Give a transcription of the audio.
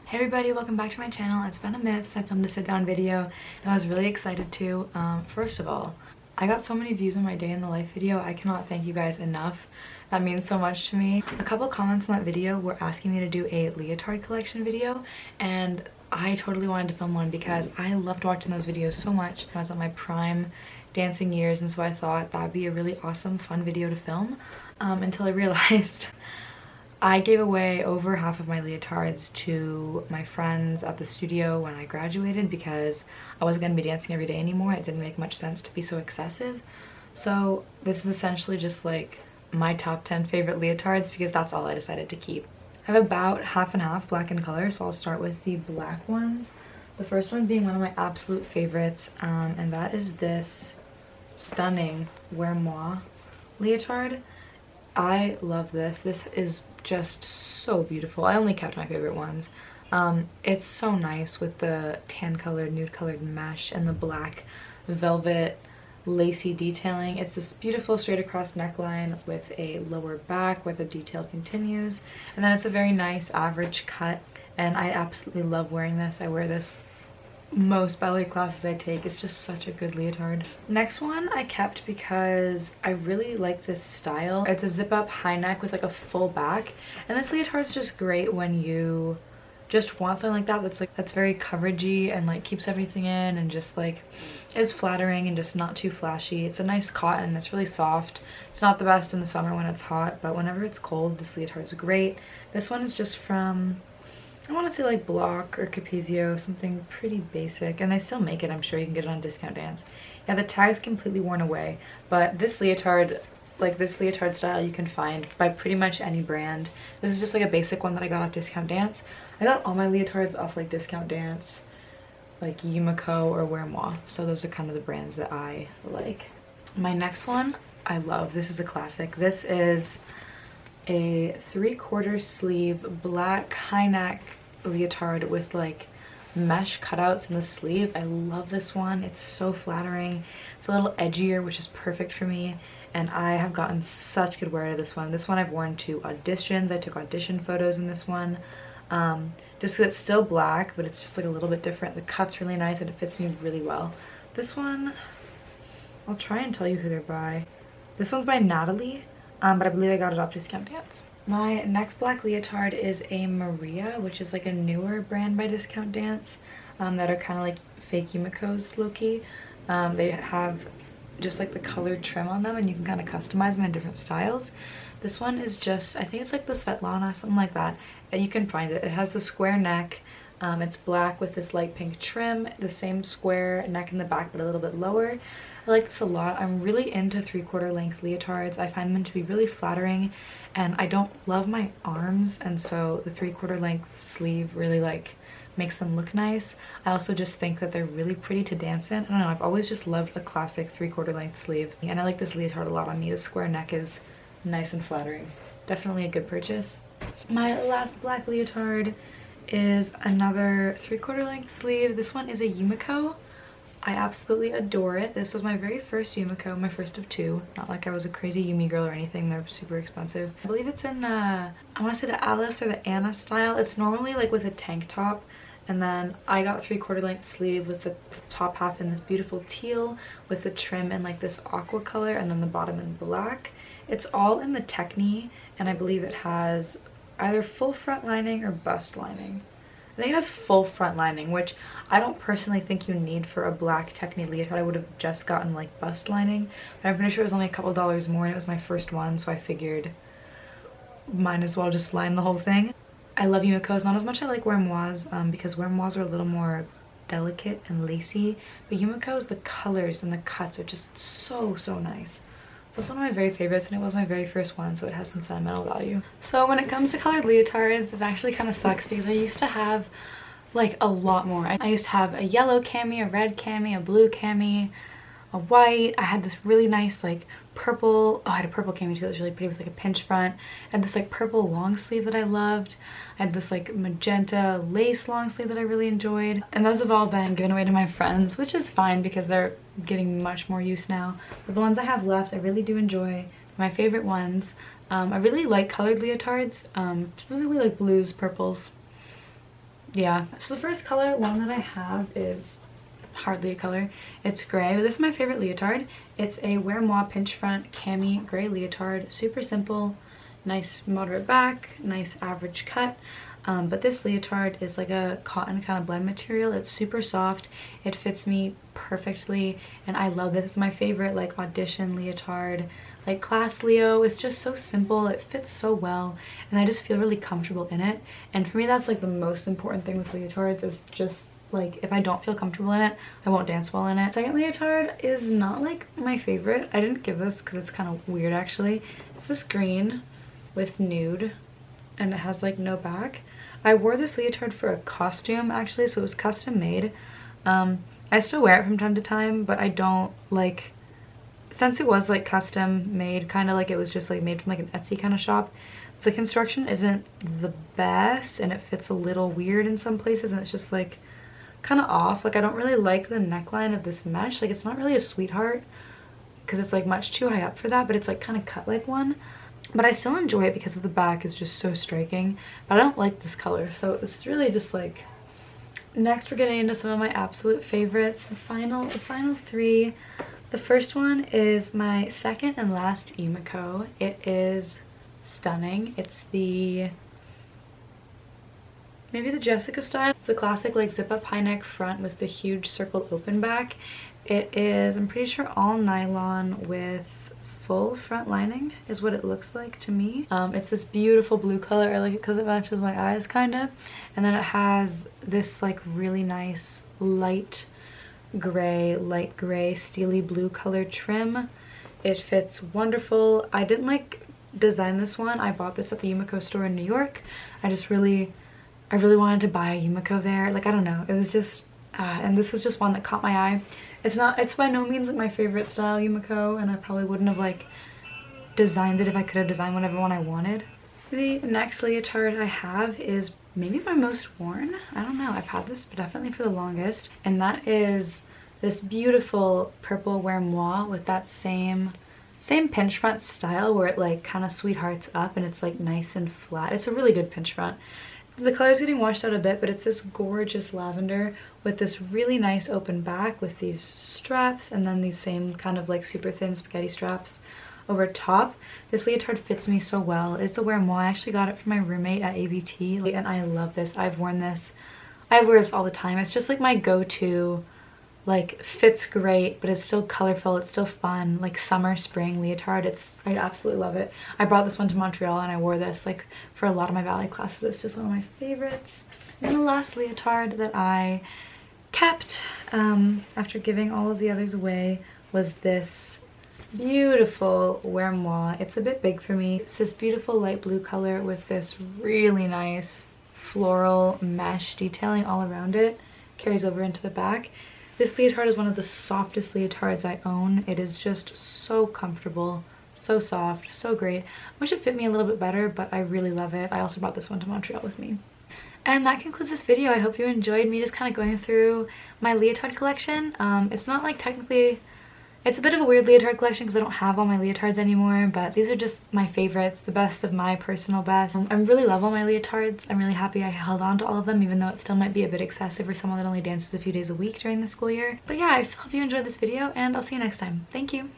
Hey everybody, welcome back to my channel. It's been a minute since I filmed a sit-down video and I was really excited to. First of all, I got so many views on my day in the life video. I cannot thank you guys enough. That means so much to me. A couple comments on that video were asking me to do a Leotard Collection video, and I totally wanted to film one because I loved watching those videos so much. I was at my prime dancing years, and so I thought that would be a really awesome, fun video to film until I realized I gave away over half of my leotards to my friends at the studio when I graduated because I wasn't going to be dancing every day anymore. It didn't make much sense to be so excessive. So this is essentially just like my top 10 favorite leotards because that's all I decided to keep. I have about half and half black in color, so I'll start with the black ones. The first one being one of my absolute favorites, and that is this stunning Wear Moi leotard. I love this. This is just so beautiful. I only kept my favorite ones. It's so nice with the tan colored, nude colored mesh and the black velvet lacy detailing. It's this beautiful straight across neckline with a lower back where the detail continues. And then it's a very nice average cut, and I absolutely love wearing this. I wear this most ballet classes I take. It's just such a good leotard. Next one I kept because I really like this style. It's a zip up high neck with like a full back, and this leotard is just great when you just want something like that that's very coveragey and like keeps everything in and just like is flattering and just not too flashy. It's a nice cotton. It's really soft. It's not the best in the summer when it's hot, but whenever it's cold, this leotard is great. This one is just from, I want to say like Block or Capezio, something pretty basic, and they still make it. I'm sure you can get it on Discount Dance. Yeah, the tag's completely worn away, but this leotard, like this leotard style, you can find by pretty much any brand. This is just like a basic one that I got off Discount Dance. I got all my leotards off like Discount Dance, like Yumiko or Wear Moi, so those are kind of the brands that I like. My next one I love. This is a classic. This is a 3/4 sleeve black high neck leotard with like mesh cutouts in the sleeve. I love this one. It's so flattering. It's a little edgier, which is perfect for me, and I have gotten such good wear out of this one. This one I've worn to auditions. I took audition photos in this one. Just because it's still black, but it's just like a little bit different. The cut's really nice and it fits me really well. This one, I'll try and tell you who they're by. This one's by Natalie. But I believe I got it off Discount Dance. My next black leotard is a Maria, which is like a newer brand by Discount Dance, that are kind of like fake Yumiko's low-key. They have just like the colored trim on them, and you can kind of customize them in different styles. This one is just, I think it's like the Svetlana, something like that, and you can find it. It has the square neck. It's black with this light pink trim, the same square neck in the back but a little bit lower. I like this a lot. I'm really into 3/4 length leotards. I find them to be really flattering, and I don't love my arms, and so the 3/4 length sleeve really like makes them look nice. I also just think that they're really pretty to dance in. I don't know, I've always just loved a classic 3/4 length sleeve, and I like this leotard a lot on me. The square neck is nice and flattering. Definitely a good purchase. My last black leotard is another 3/4 length sleeve. This one is a Yumiko. I absolutely adore it. This was my very first Yumiko, my first of two. Not like I was a crazy Yumi girl or anything. They're super expensive. I believe it's in the, I want to say the Alice or the Anna style. It's normally like with a tank top, and then I got 3/4 length sleeve with the top half in this beautiful teal with the trim in like this aqua color, and then the bottom in black. It's all in the Techni, and I believe it has either full front lining or bust lining. I think it has full front lining, which I don't personally think you need for a black Techni leotard. I would have just gotten like bust lining, but I'm pretty sure it was only a couple dollars more, and it was my first one, so I figured might as well just line the whole thing. I love Yumiko's, not as much I like Wear Moi's, because Wear Moi's are a little more delicate and lacy, but Yumiko's, the colors and the cuts are just so nice. So it's one of my very favorites, and it was my very first one, so it has some sentimental value. So when it comes to colored leotards, it actually kind of sucks because I used to have like a lot more. I used to have a yellow cami, a red cami, a blue cami, a white. I had this really nice like purple, oh, I had a purple cami too that was really pretty with like a pinch front. I had this like purple long sleeve that I loved. I had this like magenta lace long sleeve that I really enjoyed. And those have all been given away to my friends, which is fine because they're getting much more use now. But the ones I have left, I really do enjoy. My favorite ones. I really like colored leotards, specifically like blues, purples. yeah. So the first color one that I have is hardly a color. It's gray, but this is my favorite leotard. It's a Wear Moi pinch front cami gray leotard. Super simple, nice moderate back, nice average cut. But this leotard is like a cotton kind of blend material. It's super soft. It fits me perfectly, and I love this. It's my favorite like audition leotard, like class Leo. It's just so simple. It fits so well, and I just feel really comfortable in it. And for me, that's like the most important thing with leotards, is just like if I don't feel comfortable in it, I won't dance well in it. Second leotard is not like my favorite. I didn't give this because it's kind of weird actually. It's this green with nude, and it has like no back. I wore this leotard for a costume actually, so it was custom made. I still wear it from time to time, but I don't like, since it was like custom made, kind of like it was just like made from like an Etsy kind of shop, the construction isn't the best and it fits a little weird in some places, and it's just like kind of off. Like I don't really like the neckline of this mesh. Like it's not really a sweetheart because it's like much too high up for that, but it's like kind of cut like one. But I still enjoy it because of the back is just so striking. But I don't like this color, so it's really just like... Next we're getting into some of my absolute favorites, the final three. The first one is my second and last Yumiko. It is stunning. It's the... maybe the Jessica style. It's the classic like zip up high neck front with the huge circle open back. It is, I'm pretty sure, all nylon with full front lining is what it looks like to me. It's this beautiful blue color. I like it because it matches my eyes kind of. And then it has this like really nice light gray, steely blue color trim. It fits wonderful. I didn't like design this one. I bought this at the Yumiko store in New York. I really wanted to buy a Yumiko there. Like I don't know, it was just and this is just one that caught my eye. It's by no means like my favorite style Yumiko, and I probably wouldn't have like designed it if I could have designed whatever one I wanted. The next leotard I have is maybe my most worn. I don't know, I've had this definitely for the longest, and that is this beautiful purple Wear Moi with that same pinch front style where it like kind of sweethearts up and it's like nice and flat. It's a really good pinch front. The color's getting washed out a bit, but it's this gorgeous lavender with this really nice open back with these straps, and then these same kind of like super thin spaghetti straps over top. This leotard fits me so well. It's a Wear Moi. I actually got it from my roommate at ABT, and I love this. I've worn this. I wear this all the time. It's just like my go-to, like fits great, but it's still colorful. It's still fun, like summer, spring leotard. I absolutely love it. I brought this one to Montreal and I wore this like for a lot of my ballet classes. It's just one of my favorites. And the last leotard that I kept after giving all of the others away was this beautiful Wear Moi. It's a bit big for me. It's this beautiful light blue color with this really nice floral mesh detailing all around it. Carries over into the back. This leotard is one of the softest leotards I own. It is just so comfortable, so soft, so great. Wish it fit me a little bit better, but I really love it. I also brought this one to Montreal with me. And that concludes this video. I hope you enjoyed me just kind of going through my leotard collection. It's not like technically... It's a bit of a weird leotard collection because I don't have all my leotards anymore, but these are just my favorites, the best of my personal best. I really love all my leotards. I'm really happy I held on to all of them, even though it still might be a bit excessive for someone that only dances a few days a week during the school year. But yeah, I still hope you enjoyed this video, and I'll see you next time. Thank you!